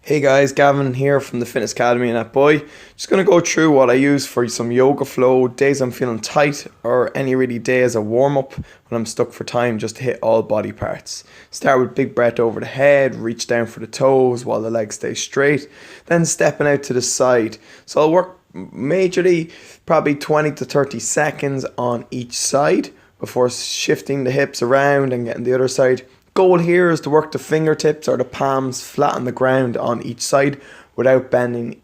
Hey guys, Gavin here from the Fitness Academy and that boy. Just going to go through what I use for some yoga flow, days I'm feeling tight or any really day as a warm up when I'm stuck for time just to hit all body parts. Start with big breath over the head, reach down for the toes while the legs stay straight, then stepping out to the side. So I'll work majorly probably 20 to 30 seconds on each side before shifting the hips around and getting the other side. Goal here is to work the fingertips or the palms flat on the ground on each side without bending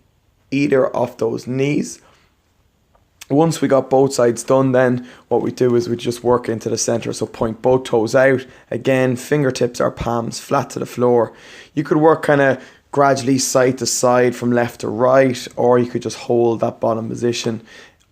either of those knees. Once we got both sides done, then what we do is we just work into the center. So point both toes out. Again, fingertips or palms flat to the floor. You could work kind of gradually side to side from left to right, or you could just hold that bottom position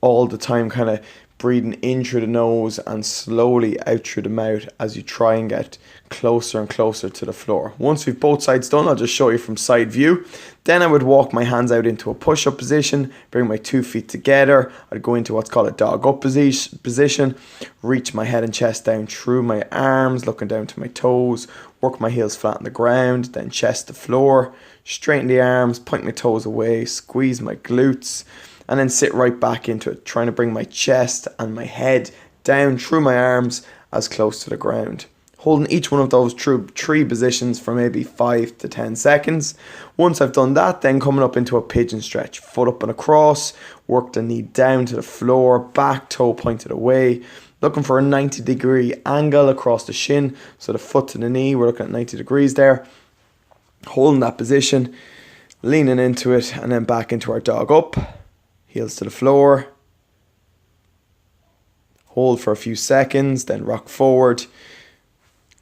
all the time, kind of breathing in through the nose and slowly out through the mouth as you try and get closer and closer to the floor. Once we've both sides done, I'll just show you from side view. Then I would walk my hands out into a push-up position, bring my 2 feet together. I'd go into what's called a dog up position, reach my head and chest down through my arms, looking down to my toes, work my heels flat on the ground, then chest to floor, straighten the arms, point my toes away, squeeze my glutes, and then sit right back into it, trying to bring my chest and my head down through my arms as close to the ground. Holding each one of those three positions for maybe 5 to 10 seconds. Once I've done that, then coming up into a pigeon stretch. Foot up and across, work the knee down to the floor, back toe pointed away. Looking for a 90-degree angle across the shin. So the foot to the knee, we're looking at 90 degrees there. Holding that position, leaning into it, and then back into our dog up. Heels to the floor. Hold for a few seconds, then rock forward.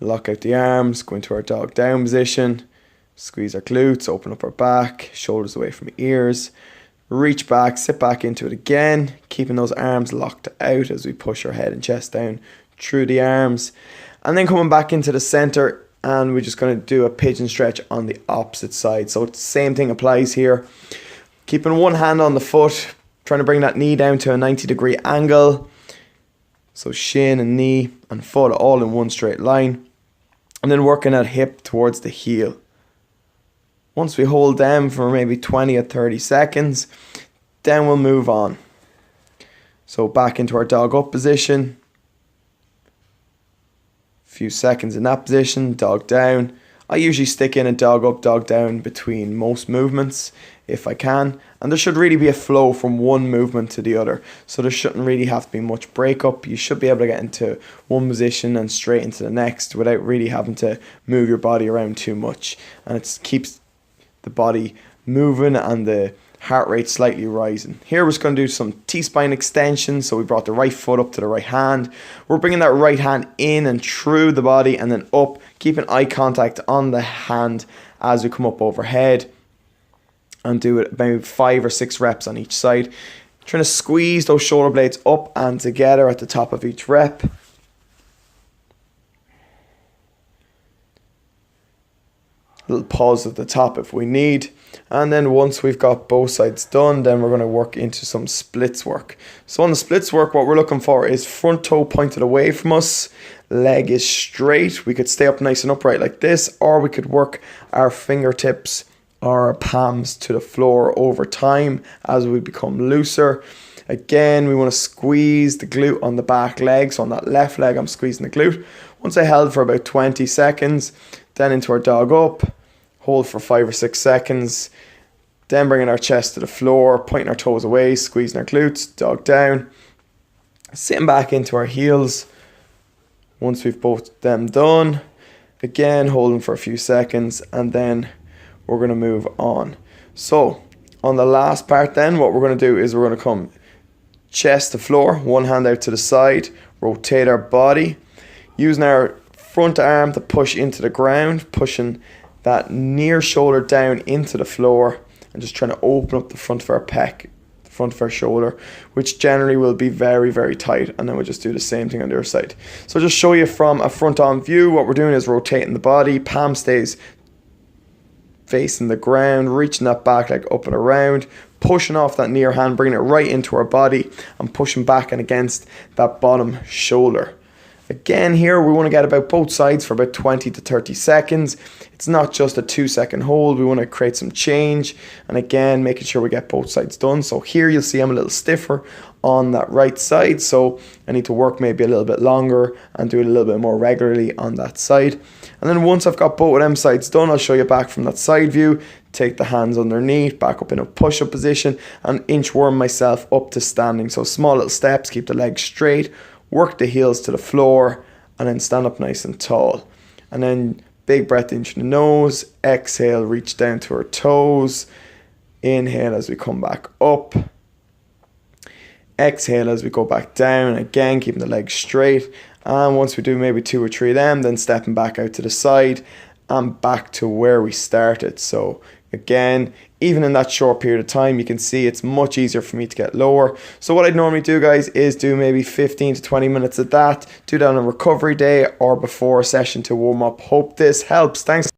Lock out the arms, go into our dog down position. Squeeze our glutes, open up our back, shoulders away from ears. Reach back, sit back into it again, keeping those arms locked out as we push our head and chest down through the arms. And then coming back into the center, and we're just going to do a pigeon stretch on the opposite side. So the same thing applies here. Keeping one hand on the foot, trying to bring that knee down to a 90-degree angle. So shin and knee and foot all in one straight line. And then working that hip towards the heel. Once we hold them for maybe 20 or 30 seconds, then we'll move on. So back into our dog up position. Few seconds in that position, dog down. I usually stick in a dog up, dog down between most movements if I can. And there should really be a flow from one movement to the other. So there shouldn't really have to be much breakup. You should be able to get into one position and straight into the next without really having to move your body around too much. And it keeps the body moving and the heart rate slightly rising. Here we're just going to do some T-spine extensions. So we brought the right foot up to the right hand. We're bringing that right hand in and through the body and then up, keeping eye contact on the hand as we come up overhead. And do it about 5 or 6 reps on each side. Trying to squeeze those shoulder blades up and together at the top of each rep. A little pause at the top if we need. And then once we've got both sides done, then we're going to work into some splits work. So on the splits work, what we're looking for is front toe pointed away from us. Leg is straight. We could stay up nice and upright like this, or we could work our fingertips our palms to the floor over time as we become looser. Again, we want to squeeze the glute on the back leg. So on that left leg, I'm squeezing the glute. Once I held for about 20 seconds, then into our dog up, hold for 5 or 6 seconds, then bringing our chest to the floor, pointing our toes away, squeezing our glutes, dog down, sitting back into our heels. Once we've both them done, again, holding for a few seconds, and then we're going to move on. So on the last part then, what we're going to do is we're going to come chest to floor, one hand out to the side, rotate our body, using our front arm to push into the ground, pushing that near shoulder down into the floor and just trying to open up the front of our pec, the front of our shoulder, which generally will be very, very tight. And then we'll just do the same thing on the other side. So just show you from a front on view, what we're doing is rotating the body, palm stays facing the ground, reaching that back leg up and around, pushing off that near hand, bringing it right into our body and pushing back and against that bottom shoulder. Again here, we want to get about both sides for about 20 to 30 seconds. It's not just a 2-second hold. We want to create some change, and again, making sure we get both sides done. So here you'll see I'm a little stiffer on that right side, so I need to work maybe a little bit longer and do it a little bit more regularly on that side. And then once I've got both of them sides done, I'll show you back from that side view. Take the hands underneath, back up in a push-up position, and inchworm myself up to standing. So small little steps, keep the legs straight, work the heels to the floor, and then stand up nice and tall. And then big breath in through the nose, exhale, reach down to our toes, inhale as we come back up, exhale as we go back down, again keeping the legs straight. And once we do maybe 2 or 3 of them, then stepping back out to the side and back to where we started. So again, even in that short period of time, you can see it's much easier for me to get lower. So what I'd normally do, guys, is do maybe 15 to 20 minutes of that, do that on a recovery day or before a session to warm up. Hope this helps. Thanks.